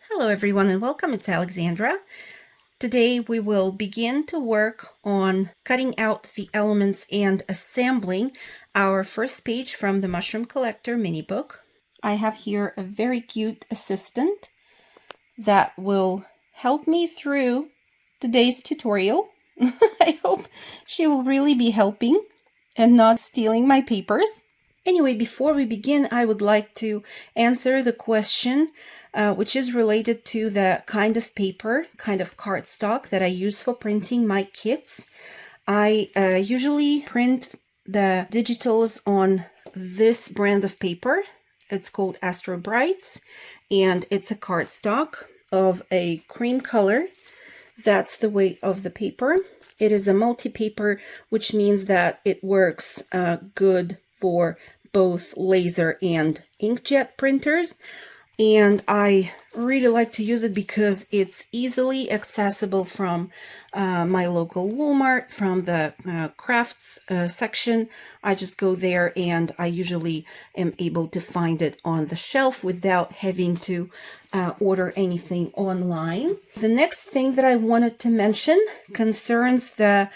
Hello everyone and welcome, it's Alexandra. Today we will begin to work on cutting out the elements and assembling our first page from the Mushroom Collector mini book. I have here a very cute assistant that will help me through today's tutorial. I hope she will really be helping and not stealing my papers. Anyway, before we begin, I would like to answer the question which is related to the kind of paper, kind of cardstock that I use for printing my kits. I usually print the digitals on this brand of paper. It's called Astro Brights, and it's a cardstock of a cream color. That's the weight of the paper. It is a multi-paper, which means that it works good for both laser and inkjet printers. And I really like to use it because it's easily accessible from my local Walmart, from the crafts section. I just go there and I usually am able to find it on the shelf without having to order anything online. The next thing that I wanted to mention concerns the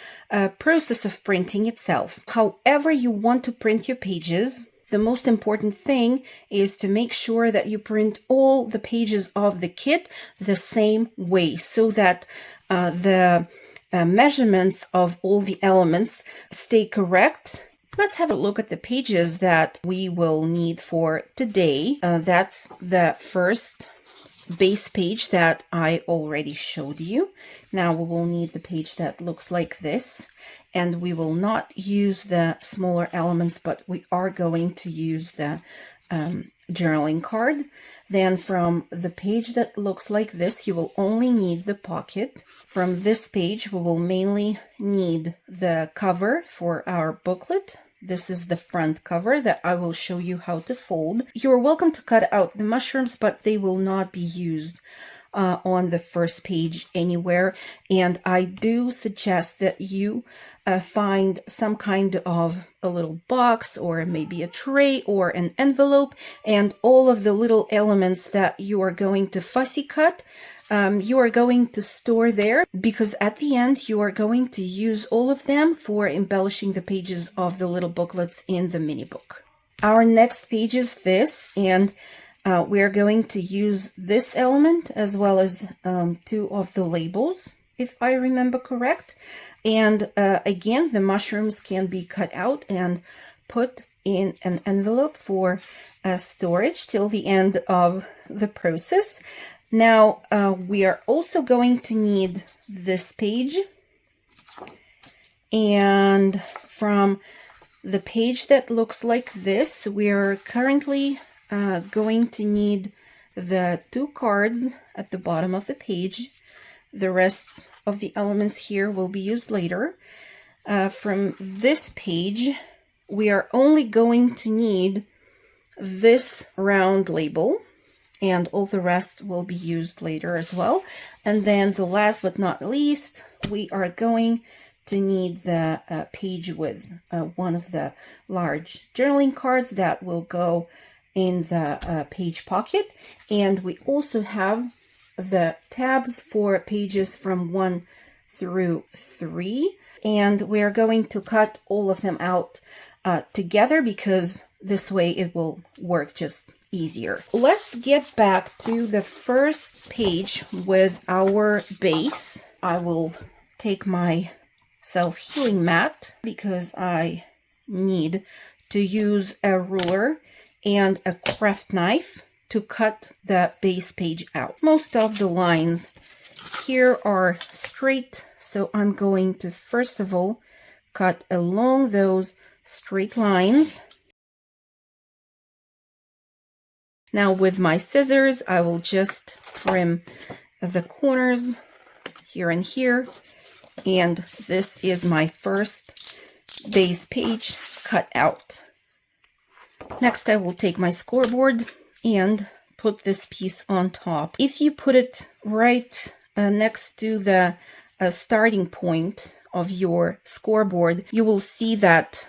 process of printing itself. However you want to print your pages, the most important thing is to make sure that you print all the pages of the kit the same way so that the measurements of all the elements stay correct. Let's have a look at the pages that we will need for today. That's the first base page that I already showed you. Now we will need the page that looks like this. And we will not use the smaller elements, but we are going to use the journaling card. Then from the page that looks like this, you will only need the pocket. From this page, we will mainly need the cover for our booklet. This is the front cover that I will show you how to fold. You're welcome to cut out the mushrooms, but they will not be used on the first page anywhere. And I do suggest that you find some kind of a little box or maybe a tray or an envelope, and all of the little elements that you are going to fussy cut you are going to store there, because at the end you are going to use all of them for embellishing the pages of the little booklets in the mini book. Our next page is this, and we're going to use this element as well as two of the labels, if I remember correct. And again, the mushrooms can be cut out and put in an envelope for storage till the end of the process. Now, we are also going to need this page. And from the page that looks like this, we are currently going to need the two cards at the bottom of the page. The rest of the elements here will be used later. From this page, we are only going to need this round label, and all the rest will be used later as well. And then the last but not least, we are going to need the page with one of the large journaling cards that will go in the page pocket. And we also have the tabs for pages from 1 through 3. And we're going to cut all of them out together, because this way it will work just easier. Let's get back to the first page with our base. I will take my self-healing mat because I need to use a ruler and a craft knife to cut the base page out. Most of the lines here are straight, so I'm going to first of all cut along those straight lines. Now with my scissors, I will just trim the corners here and here. And this is my first base page cut out. Next, I will take my scoreboard and put this piece on top. If you put it right next to the starting point of your scoreboard, you will see that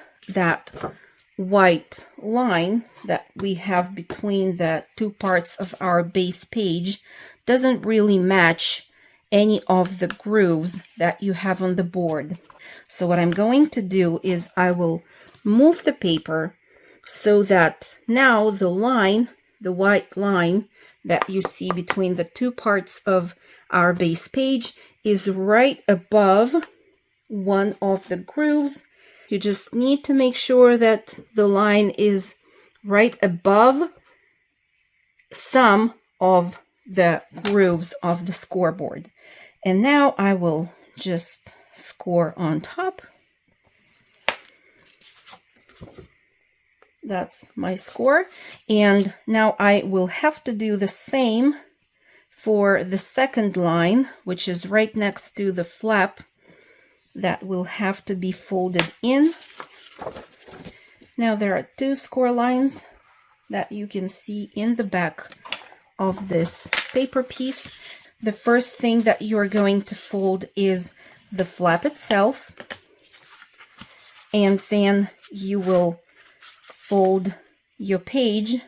white line that we have between the two parts of our base page doesn't really match any of the grooves that you have on the board. So what I'm going to do is I will move the paper so that now the line, the white line that you see between the two parts of our base page is right above one of the grooves. You just need to make sure that the line is right above some of the grooves of the scoreboard. And now I will just score on top. That's my score. And now I will have to do the same for the second line, which is right next to the flap that will have to be folded in. Now there are two score lines that you can see in the back of this paper piece. The first thing that you are going to fold is the flap itself, and then you will fold your page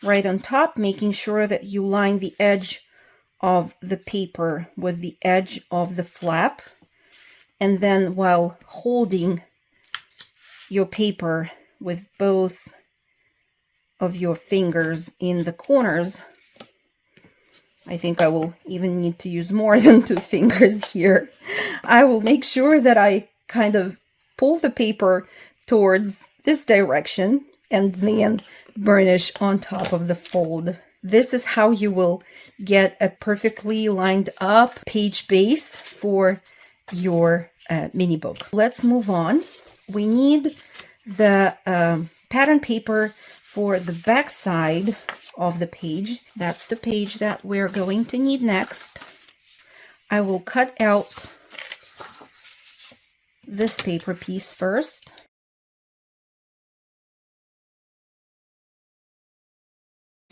right on top, making sure that you line the edge of the paper with the edge of the flap. And then while holding your paper with both of your fingers in the corners, I think I will even need to use more than 2 fingers here. I will make sure that I kind of pull the paper towards this direction and then burnish on top of the fold. This is how you will get a perfectly lined up page base for your mini book. Let's move on. We need the pattern paper for the back side of the page. That's the page that we're going to need next. I will cut out this paper piece first.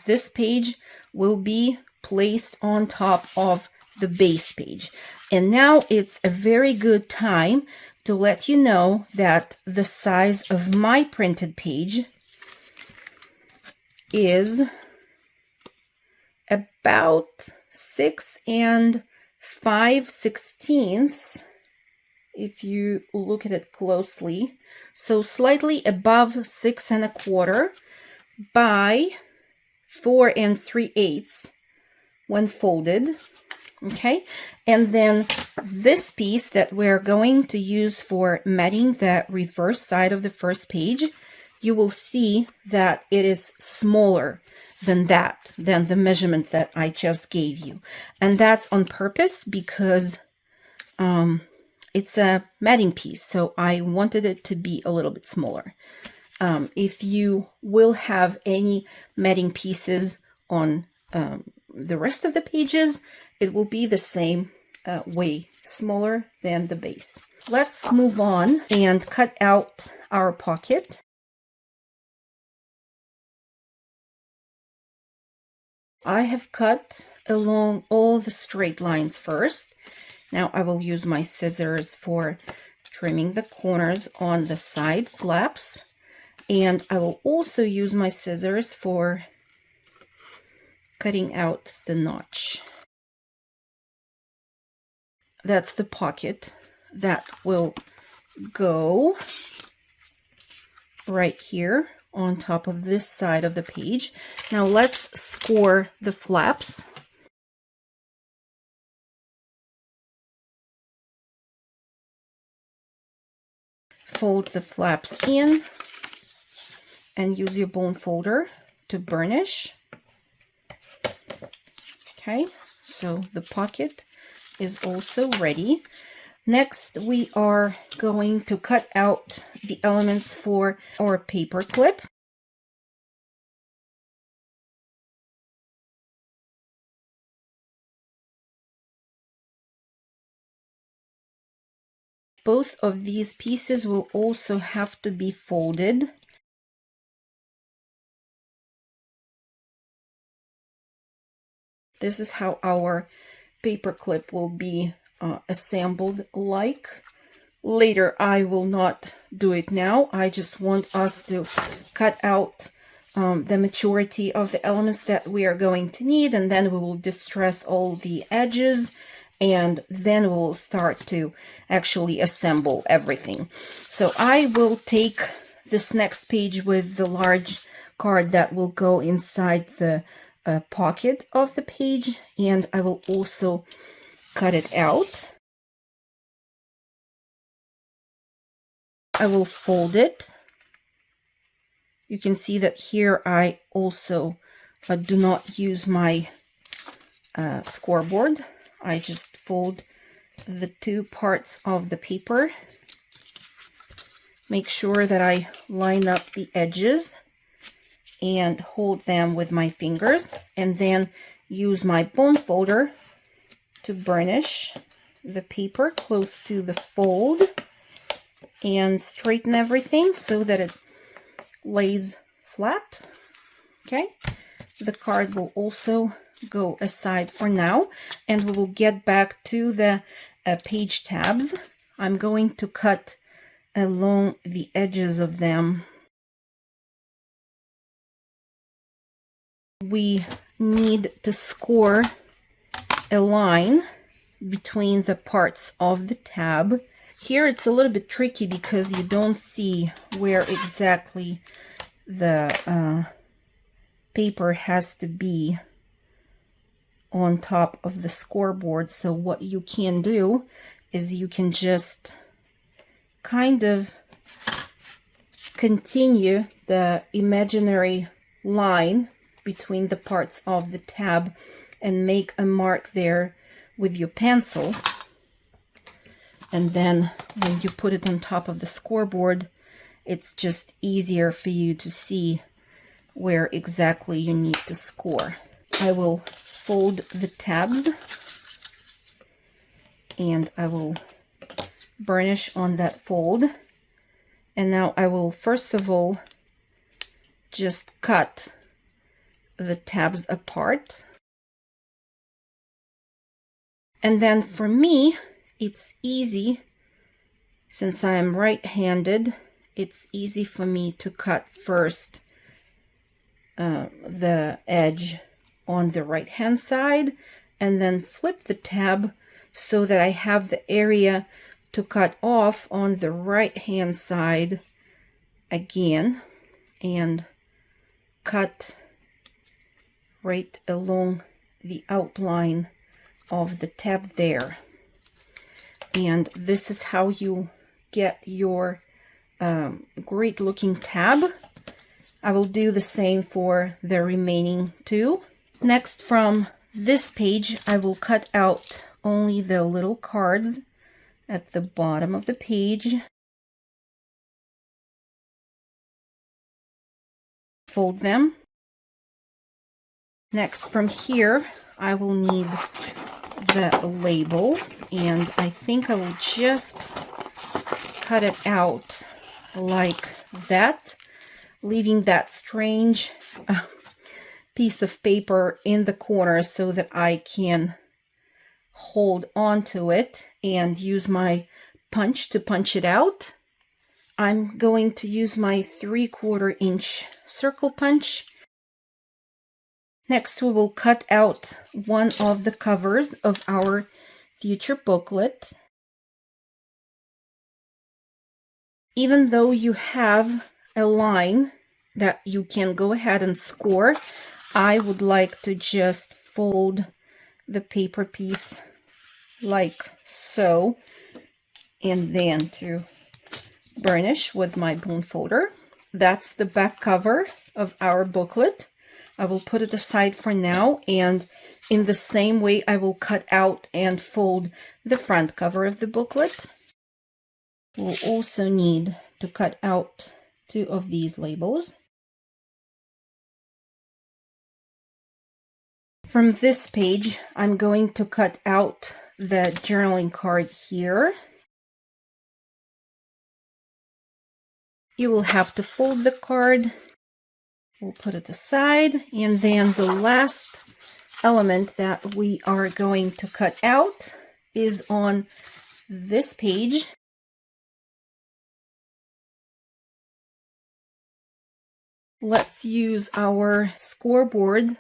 This page will be placed on top of the base page. And now it's a very good time to let you know that the size of my printed page is about 6 5/16 if you look at it closely. So slightly above 6 1/4 by 4 3/8 when folded. Okay, and then this piece that we're going to use for matting the reverse side of the first page, you will see that it is smaller than the measurement that I just gave you. And that's on purpose because it's a matting piece, so I wanted it to be a little bit smaller. If you will have any matting pieces on the rest of the pages, it will be the same, way smaller than the base. Let's move on and cut out our pocket. I have cut along all the straight lines first. Now I will use my scissors for trimming the corners on the side flaps, and I will also use my scissors for cutting out the notch. That's the pocket that will go right here on top of this side of the page. Now let's score the flaps. Fold the flaps in and use your bone folder to burnish. Okay, so the pocket is also ready. Next, we are going to cut out the elements for our paper clip. Both of these pieces will also have to be folded. This is how our paper clip will be assembled like later. I will not do it now. I just want us to cut out the majority of the elements that we are going to need, and then we will distress all the edges, and then we'll start to actually assemble everything. So I will take this next page with the large card that will go inside the pocket of the page, and I will also cut it out. I will fold it. You can see that here I also do not use my scoreboard. I just fold the two parts of the paper. Make sure that I line up the edges and hold them with my fingers, and then use my bone folder to burnish the paper close to the fold and straighten everything so that it lays flat. Okay, the card will also go aside for now, and we will get back to the page tabs. I'm going to cut along the edges of them. We need to score a line between the parts of the tab. Here it's a little bit tricky because you don't see where exactly the paper has to be on top of the scoreboard. So what you can do is you can just kind of continue the imaginary line between the parts of the tab and make a mark there with your pencil. And then when you put it on top of the scoreboard, it's just easier for you to see where exactly you need to score. I will fold the tabs and I will burnish on that fold. And now I will first of all just cut the tabs apart. And then for me, it's easy, since I am right-handed, it's easy for me to cut first the edge on the right-hand side, and then flip the tab so that I have the area to cut off on the right-hand side again, and cut right along the outline of the tab there. And this is how you get your great looking tab. I will do the same for the remaining two. Next, from this page, I will cut out only the little cards at the bottom of the page. Fold them. Next, from here, I will need the label, and I think I will just cut it out like that, leaving that strange piece of paper in the corner so that I can hold on to it and use my punch to punch it out. I'm going to use my 3/4 inch circle punch. Next, we will cut out one of the covers of our future booklet. Even though you have a line that you can go ahead and score, I would like to just fold the paper piece like so, and then to burnish with my bone folder. That's the back cover of our booklet. I will put it aside for now, and in the same way I will cut out and fold the front cover of the booklet. We'll also need to cut out 2 of these labels. From this page, I'm going to cut out the journaling card here. You will have to fold the card. We'll put it aside, and then the last element that we are going to cut out is on this page. let's use our scoreboard.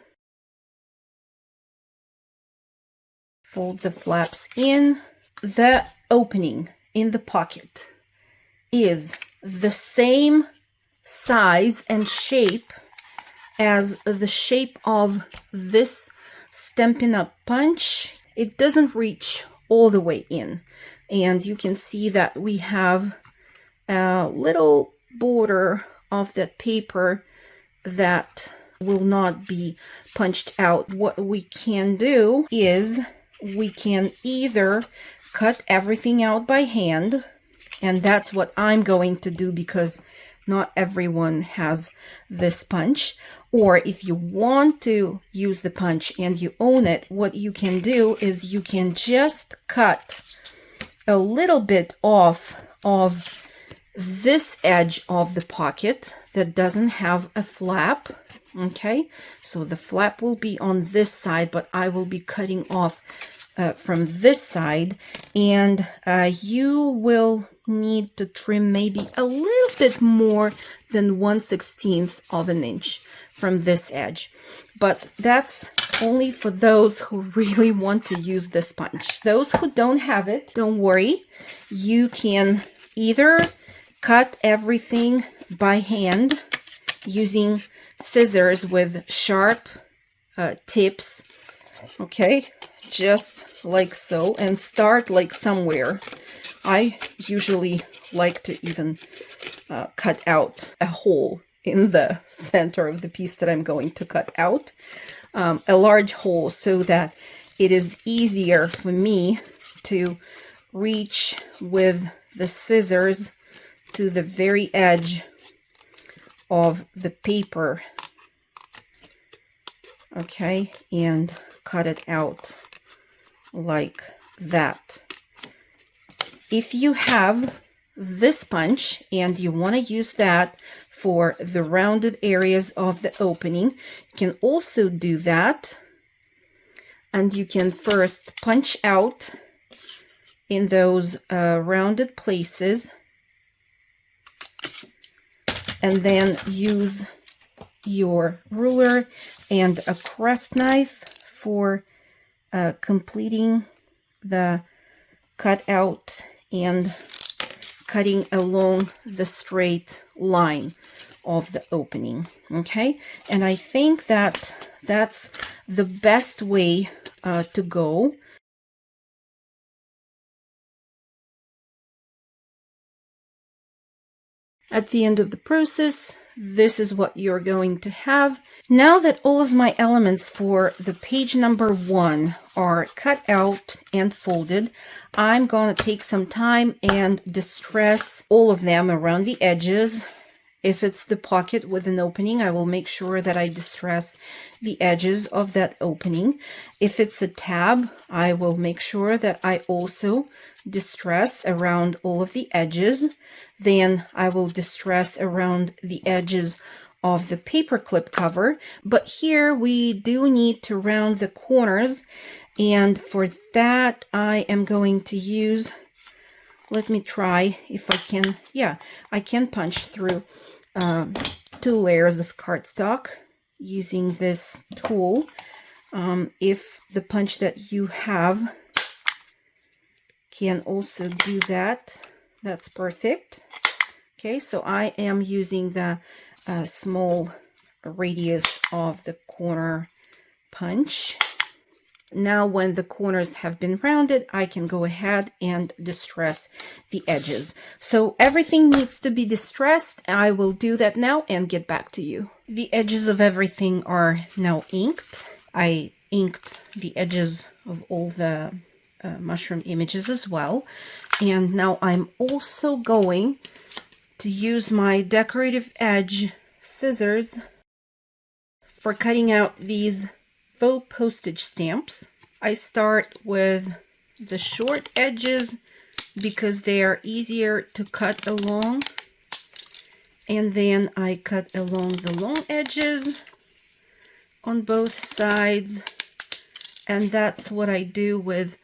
Fold the flaps in. The opening in the pocket is the same size and shape as the shape of this Stampin' Up! Punch. It doesn't reach all the way in, and you can see that we have a little border of that paper that will not be punched out. What we can do is we can either cut everything out by hand, and that's what I'm going to do because not everyone has this punch. Or if you want to use the punch and you own it, what you can do is you can just cut a little bit off of this edge of the pocket that doesn't have a flap. Okay, so the flap will be on this side, but I will be cutting off from this side, and you will need to trim maybe a little bit more than 1/16 of an inch from this edge, but that's only for those who really want to use this punch. Those who don't have it, don't worry, you can either cut everything by hand using scissors with sharp tips, okay, just like so, and start like somewhere. I usually like to even cut out a hole in the center of the piece that I'm going to cut out, a large hole, so that it is easier for me to reach with the scissors to the very edge of the paper, okay, and cut it out like that. If you have this punch and you want to use that for the rounded areas of the opening, you can also do that, and you can first punch out in those rounded places, and then use your ruler and a craft knife for completing the cutout and cutting along the straight line of the opening. Okay, and I think that that's the best way to go. At the end of the process, this is what you're going to have. Now that all of my elements for the page number 1 are cut out and folded, I'm going to take some time and distress all of them around the edges. If it's the pocket with an opening, I will make sure that I distress the edges of that opening. If it's a tab, I will make sure that I also distress around all of the edges. Then I will distress around the edges of the paperclip cover. But here we do need to round the corners, and for that I am going to use, let me try if I can, yeah, I can punch through 2 layers of cardstock using this tool. If the punch that you have can also do that, that's perfect. Okay, so I am using the small radius of the corner punch. Now when the corners have been rounded, I can go ahead and distress the edges. So everything needs to be distressed. I will do that now and get back to you. The edges of everything are now inked. I inked the edges of all the mushroom images as well. And now I'm also going to use my decorative edge scissors for cutting out these faux postage stamps. I start with the short edges because they are easier to cut along, and then I cut along the long edges on both sides, and that's what I do with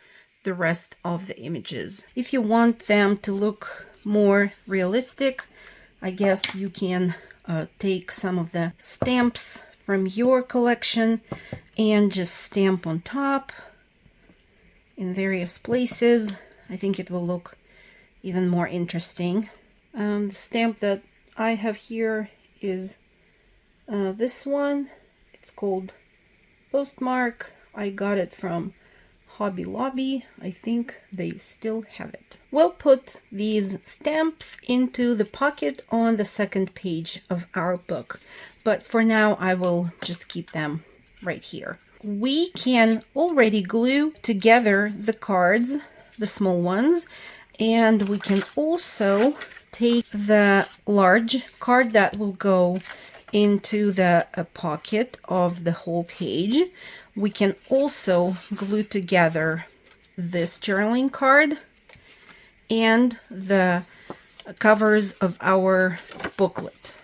the rest of the images. If you want them to look more realistic, I guess you can take some of the stamps from your collection and just stamp on top in various places. I think it will look even more interesting. The stamp that I have here is this one. It's called Postmark. I got it from Hobby Lobby. I think they still have it. We'll put these stamps into the pocket on the second page of our book, but for now I will just keep them right here. We can already glue together the cards, the small ones, and we can also take the large card that will go into the pocket of the whole page. We can also glue together this journaling card and the covers of our booklet.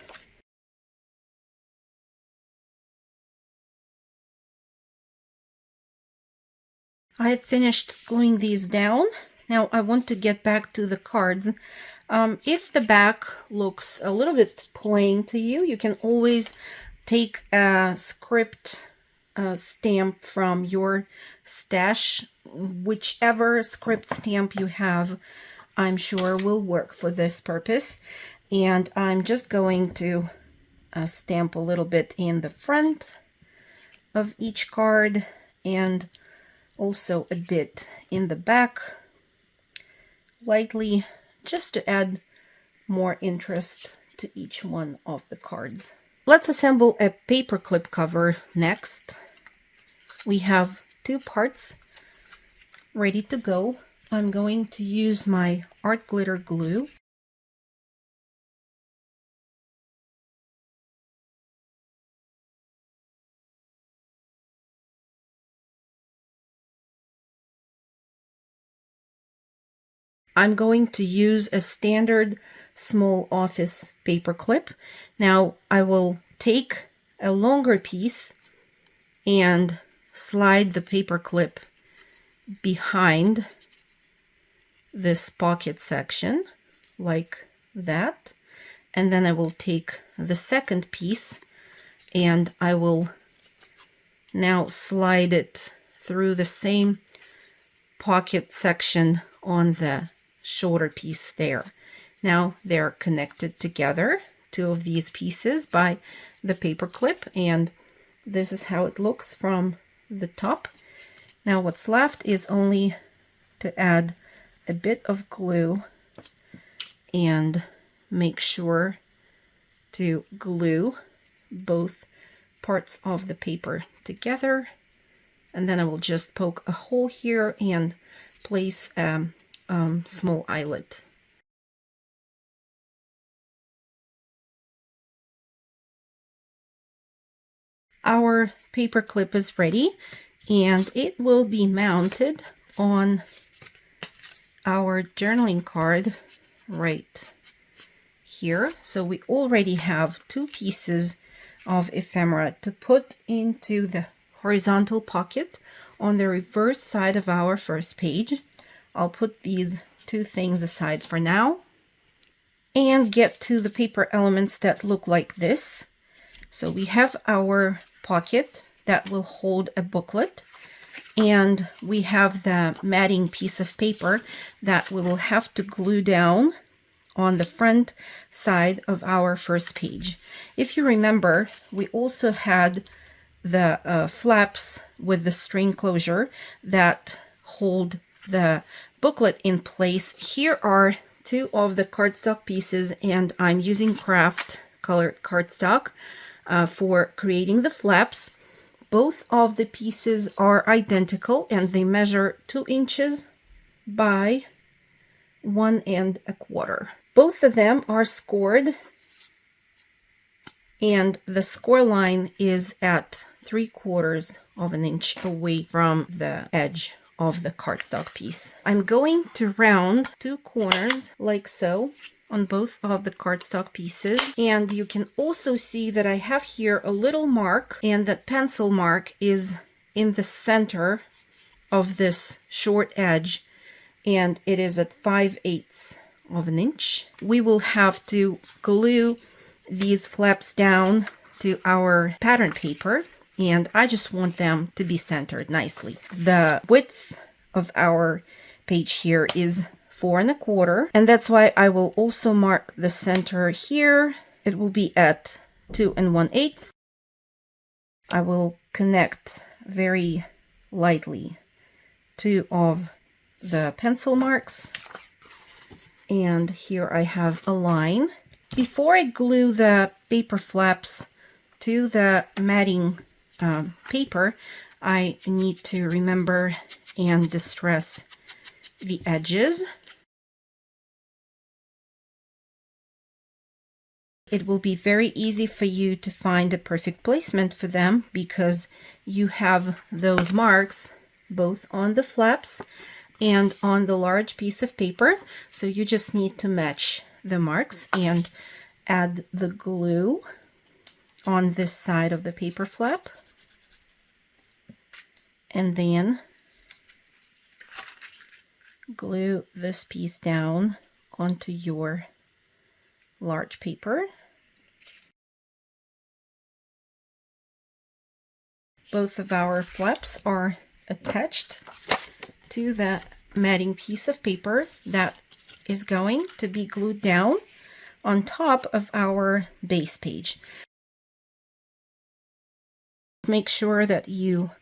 I have finished gluing these down. Now I want to get back to the cards. If the back looks a little bit plain to you, you can always take a script stamp from your stash. Whichever script stamp you have, I'm sure will work for this purpose. And I'm just going to stamp a little bit in the front of each card and also a bit in the back, lightly, just to add more interest to each one of the cards. Let's assemble a paperclip cover next. We have two parts ready to go. I'm going to use my art glitter glue. I'm going to use a standard small office paper clip. Now I will take a longer piece and slide the paper clip behind this pocket section like that. And then I will take the second piece and I will now slide it through the same pocket section on the shorter piece there. Now they're connected together, two of these pieces, by the paper clip, and this is how it looks from the top. Now what's left is only to add a bit of glue and make sure to glue both parts of the paper together, and then I will just poke a hole here and place a small eyelet. Our paper clip is ready and it will be mounted on our journaling card right here. So we already have two pieces of ephemera to put into the horizontal pocket on the reverse side of our first page. I'll put these two things aside for now and get to the paper elements that look like this. So we have our pocket that will hold a booklet, and we have the matting piece of paper that we will have to glue down on the front side of our first page. If you remember, we also had the flaps with the string closure that hold the booklet in place. Here are two of the cardstock pieces, and I'm using craft colored cardstock for creating the flaps. Both of the pieces are identical and they measure 2 inches by 1 1/4. Both of them are scored, and the score line is at 3/4 of an inch away from the edge of the cardstock piece. I'm going to round 2 corners like so on both of the cardstock pieces, and you can also see that I have here a little mark, and that pencil mark is in the center of this short edge, and it is at 5/8 of an inch. We will have to glue these flaps down to our pattern paper, and I just want them to be centered nicely. The width of our page here is 4 1/4, and that's why I will also mark the center here. It will be at 2 1/8. I will connect very lightly 2 of the pencil marks, and here I have a line. Before I glue the paper flaps to the matting paper, I need to remember and distress the edges. It will be very easy for you to find a perfect placement for them because you have those marks both on the flaps and on the large piece of paper. So you just need to match the marks and add the glue on this side of the paper flap, and then glue this piece down onto your large paper. Both of our flaps are attached to the matting piece of paper that is going to be glued down on top of our base page. Make sure that you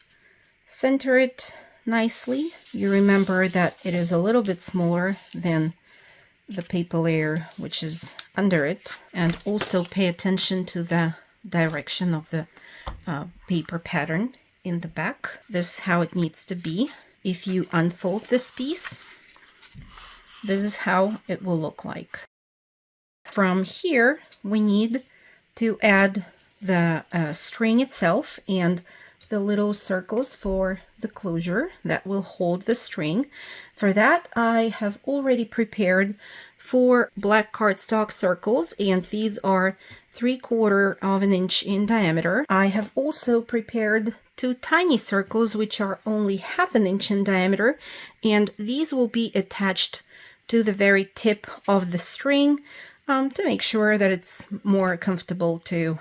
center it nicely. You remember that it is a little bit smaller than the paper layer which is under it, and also pay attention to the direction of the paper pattern in the back. This is how it needs to be. If you unfold this piece, this is how it will look like. From here, we need to add the string itself and the little circles for the closure that will hold the string. For that, I have already prepared 4 black cardstock circles, and these are 3/4 of an inch in diameter. I have also prepared 2 tiny circles which are only 1/2 inch in diameter, and these will be attached to the very tip of the string to make sure that it's more comfortable to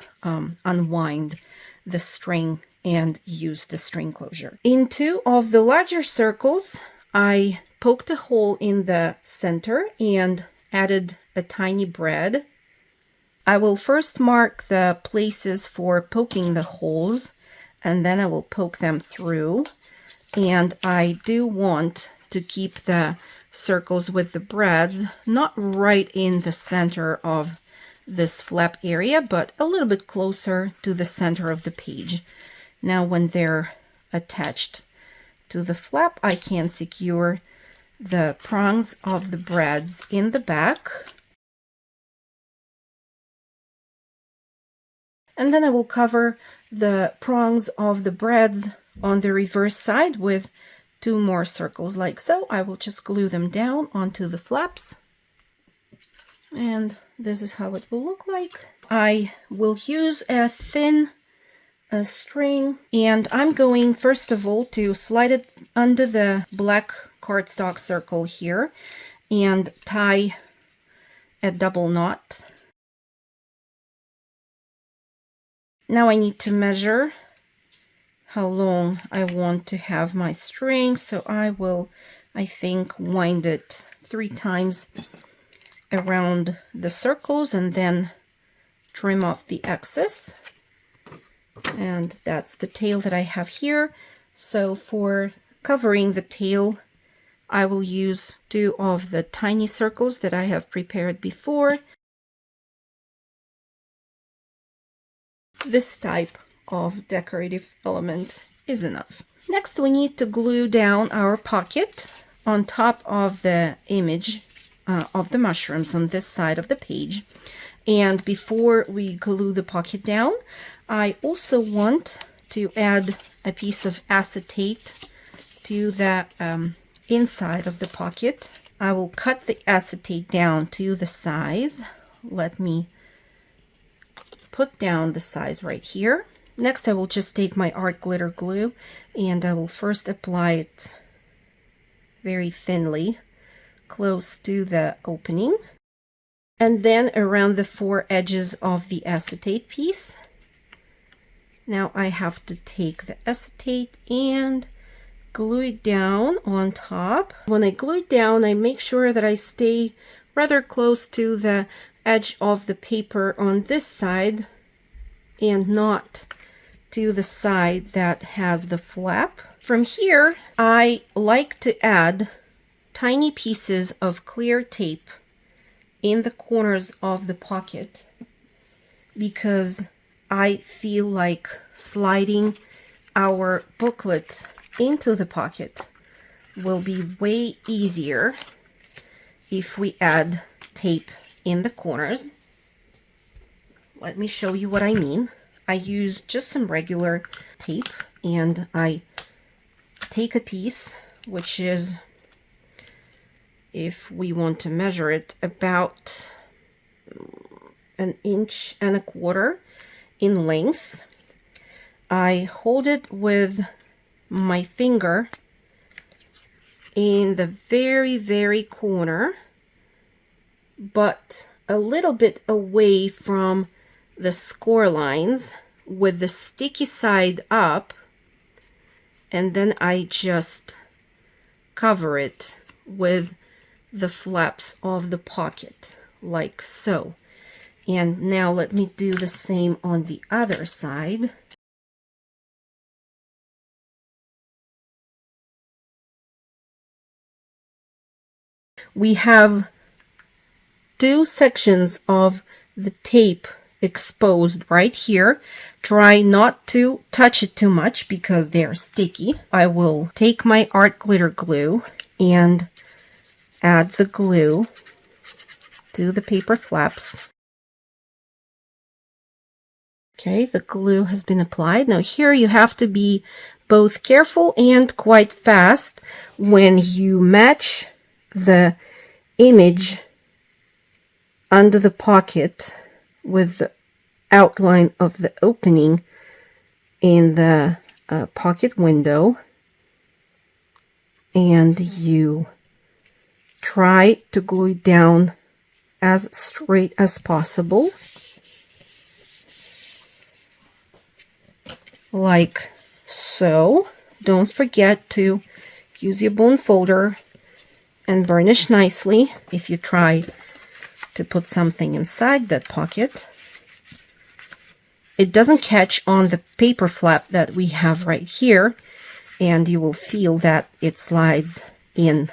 unwind the string and use the string closure. In 2 of the larger circles, I poked a hole in the center and added a tiny brad. I will first mark the places for poking the holes, and then I will poke them through. And I do want to keep the circles with the brads not right in the center of this flap area, but a little bit closer to the center of the page. Now when they're attached to the flap, I can secure the prongs of the brads in the back. And then I will cover the prongs of the brads on the reverse side with 2 more circles like so. I will just glue them down onto the flaps. And this is how it will look like. I will use a thin string, and I'm going first of all to slide it under the black cardstock circle here and tie a double knot. Now I need to measure how long I want to have my string, so I will, I think, wind it 3 times around the circles and then trim off the excess. And that's the tail that I have here. So for covering the tail, I will use 2 of the tiny circles that I have prepared before. This type of decorative element is enough. Next, we need to glue down our pocket on top of the image of the mushrooms on this side of the page. And before we glue the pocket down, I also want to add a piece of acetate to the inside of the pocket. I will cut the acetate down to the size. Let me put down the size right here. Next, I will just take my art glitter glue and I will first apply it very thinly close to the opening. and then around the 4 edges of the acetate piece. Now I have to take the acetate and glue it down on top. When I glue it down, I make sure that I stay rather close to the edge of the paper on this side and not to the side that has the flap. From here, I like to add tiny pieces of clear tape in the corners of the pocket because I feel like sliding our booklet into the pocket will be way easier if we add tape in the corners. Let me show you what I mean. I use just some regular tape and I take a piece, which is, if we want to measure it, about 1.25 inches in length. I hold it with my finger in the very, very corner, but a little bit away from the score lines with the sticky side up, and then I just cover it with the flaps of the pocket like so. And now let me do the same on the other side. We have 2 sections of the tape exposed right here. Try not to touch it too much because they are sticky. I will take my art glitter glue and add the glue to the paper flaps. Okay, the glue has been applied. Now here you have to be both careful and quite fast when you match the image under the pocket with the outline of the opening in the pocket window, and you try to glue it down as straight as possible, like so. Don't forget to use your bone folder and burnish nicely if you try to put something inside that pocket. It doesn't catch on the paper flap that we have right here, and you will feel that it slides in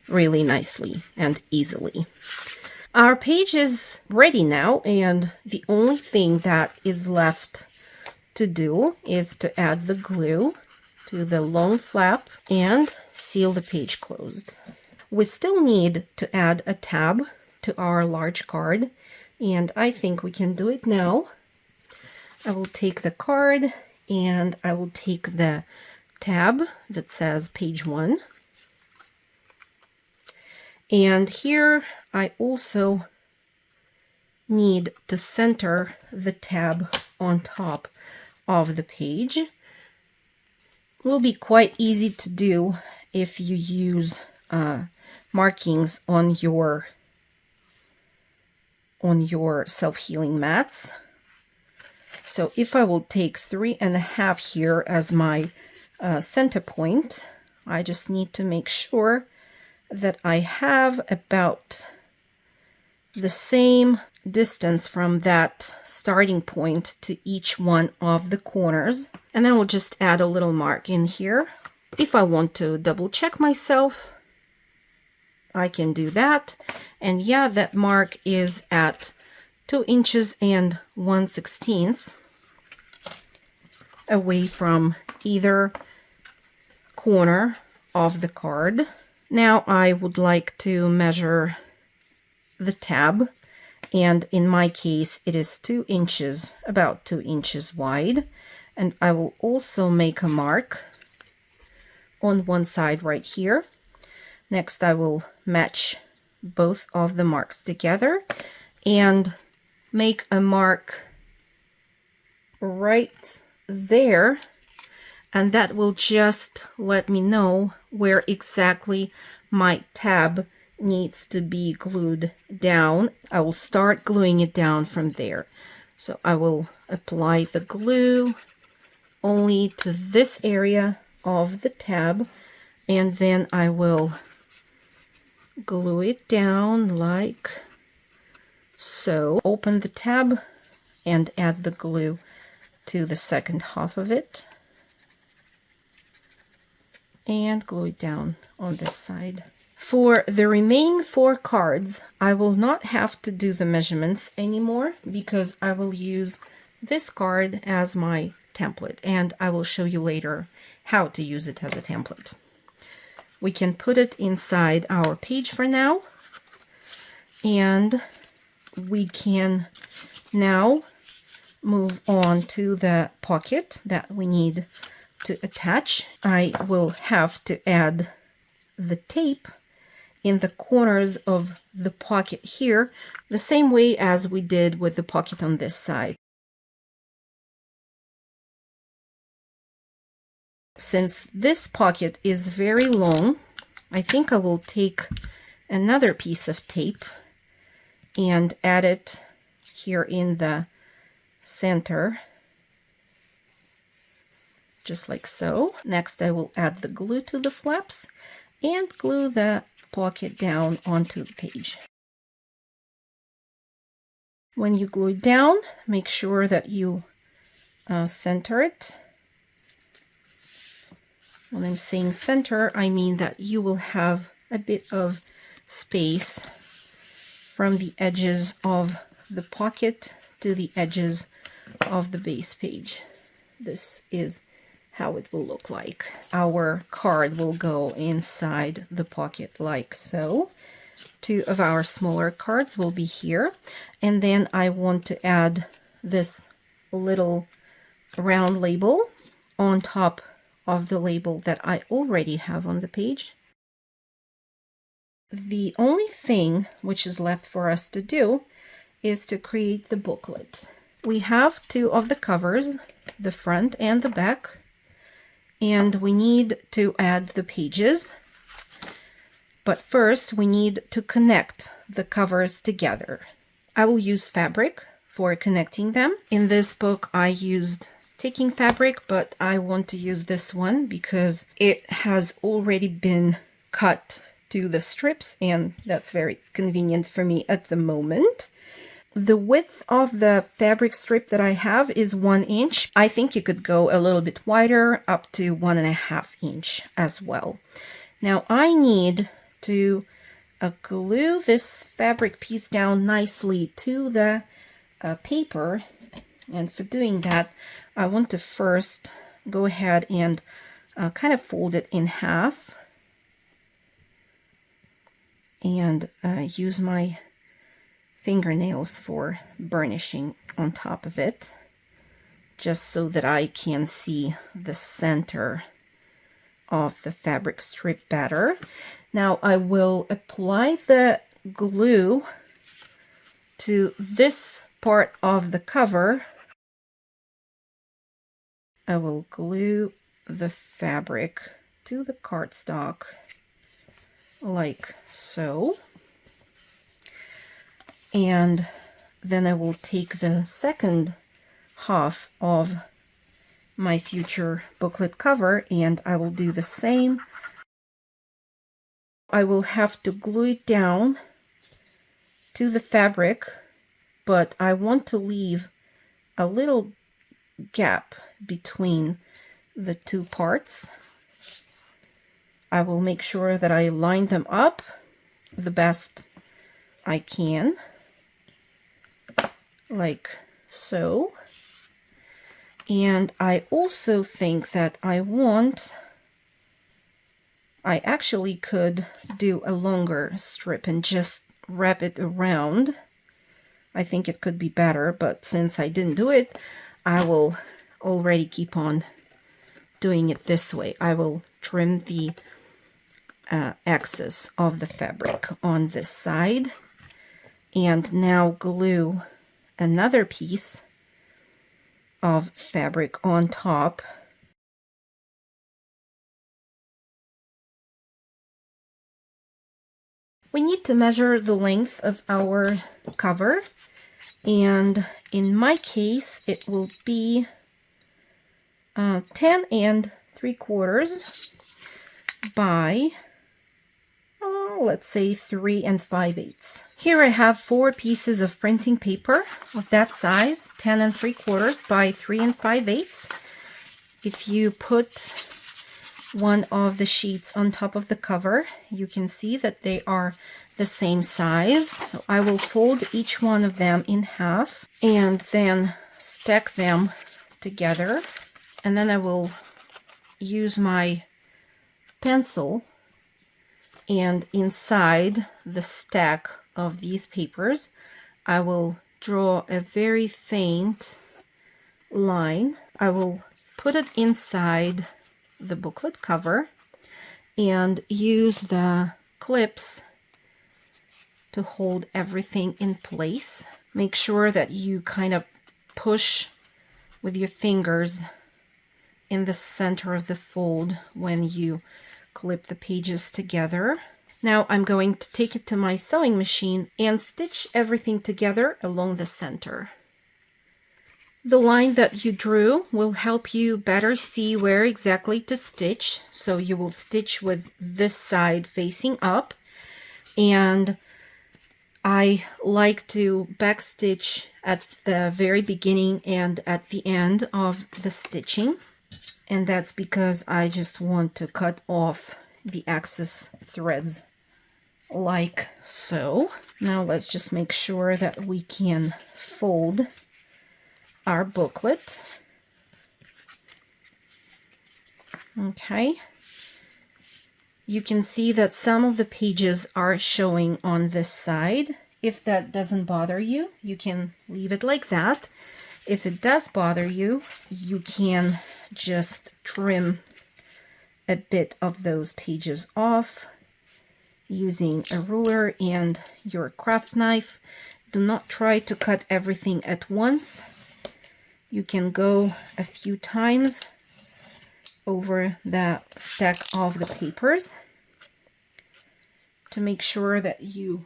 really nicely and easily. Our page is ready now, and the only thing that is left to do is to add the glue to the long flap and seal the page closed. We still need to add a tab to our large card, and I think we can do it now. I will take the card and I will take the tab that says page 1. And here I also need to center the tab on top of the page. It will be quite easy to do if you use markings on your self-healing mats. So if I will take 3.5 here as my center point, I just need to make sure that I have about the same distance from that starting point to each one of the corners. And then we'll just add a little mark in here. If I want to double check myself, I can do that. And yeah, that mark is at 2 inches and 1/16 away from either corner of the card. Now I would like to measure the tab, and in my case it is 2 inches, about 2 inches wide, and I will also make a mark on one side right here. Next I will match both of the marks together and make a mark right there, and that will just let me know where exactly my tab needs to be glued down, I will start gluing it down from there. So I will apply the glue only to this area of the tab, and then I will glue it down like so. Open the tab and add the glue to the second half of it and glue it down on this side. For the remaining 4 cards, I will not have to do the measurements anymore because I will use this card as my template, and I will show you later how to use it as a template. We can put it inside our page for now, and we can now move on to the pocket that we need to attach. I will have to add the tape in the corners of the pocket here, the same way as we did with the pocket on this side. Since this pocket is very long, I think I will take another piece of tape and add it here in the center, just like so. Next, I will add the glue to the flaps and glue the pocket down onto the page. When you glue it down, make sure that you center it. When I'm saying center, I mean that you will have a bit of space from the edges of the pocket to the edges of the base page. This is how it will look like. Our card will go inside the pocket like so. 2 of our smaller cards will be here, and then I want to add this little round label on top of the label that I already have on the page. The only thing which is left for us to do is to create the booklet. We have 2 of the covers, the front and the back, and we need to add the pages. But first we need to connect the covers together. I will use fabric for connecting them. In this book I used ticking fabric, but I want to use this one because it has already been cut to the strips, and that's very convenient for me at the moment. The width of the fabric strip that I have is 1 inch. I think you could go a little bit wider, up to 1.5 inch as well. Now I need to glue this fabric piece down nicely to the paper, and for doing that I want to first go ahead and kind of fold it in half and use my fingernails for burnishing on top of it, just so that I can see the center of the fabric strip better. Now I will apply the glue to this part of the cover. I will glue the fabric to the cardstock like so. And then I will take the second half of my future booklet cover and I will do the same. I will have to glue it down to the fabric, but I want to leave a little gap between the 2 parts. I will make sure that I line them up the best I can, like so. And I also think that I actually could do a longer strip and just wrap it around. I think it could be better, but since I didn't do it, I will already keep on doing it this way. I will trim the excess of the fabric on this side and now glue another piece of fabric on top. We need to measure the length of our cover, and in my case it will be 10 3/4 by let's say 3 5/8. Here I have 4 pieces of printing paper of that size, 10 3/4 by 3 5/8. If you put one of the sheets on top of the cover, you can see that they are the same size. So I will fold each one of them in half and then stack them together. And then I will use my pencil, and inside the stack of these papers, I will draw a very faint line. I will put it inside the booklet cover and use the clips to hold everything in place. Make sure that you kind of push with your fingers in the center of the fold when you clip the pages together. Now I'm going to take it to my sewing machine and stitch everything together along the center. The line that you drew will help you better see where exactly to stitch. So you will stitch with this side facing up, and I like to backstitch at the very beginning and at the end of the stitching, and that's because I just want to cut off the excess threads like so. Now let's just make sure that we can fold our booklet. Okay. You can see that some of the pages are showing on this side. If that doesn't bother you, you can leave it like that. If it does bother you, you can just trim a bit of those pages off using a ruler and your craft knife. Do not try to cut everything at once. You can go a few times over the stack of the papers to make sure that you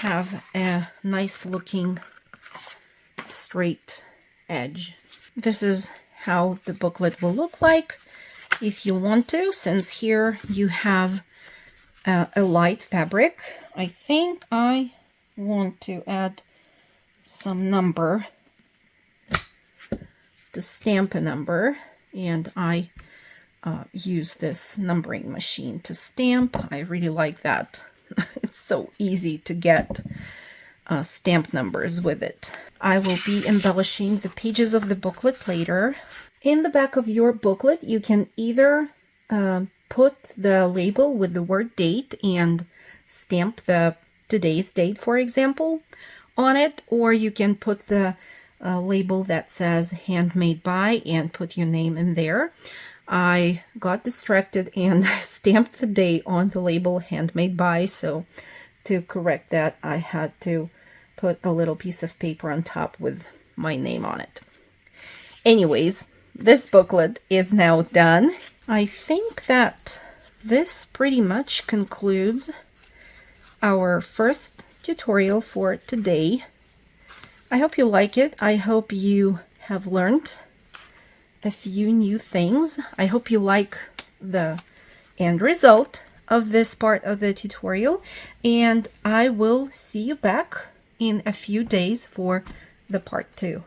have a nice looking straight edge. This is how the booklet will look like if you want to, since here you have a light fabric. I think I want to add some number, to stamp a number, and I use this numbering machine to stamp. I really like that. It's so easy to get stamp numbers with it. I will be embellishing the pages of the booklet later. In the back of your booklet, you can either put the label with the word date and stamp the today's date, for example, on it, or you can put the label that says handmade by and put your name in there. I got distracted and stamped the date on the label handmade by, so to correct that I had to put a little piece of paper on top with my name on it. Anyways, this booklet is now done. I think that this pretty much concludes our first tutorial for today. I hope you like it. I hope you have learned a few new things. I hope you like the end result of this part of the tutorial, and I will see you back in a few days for the part 2.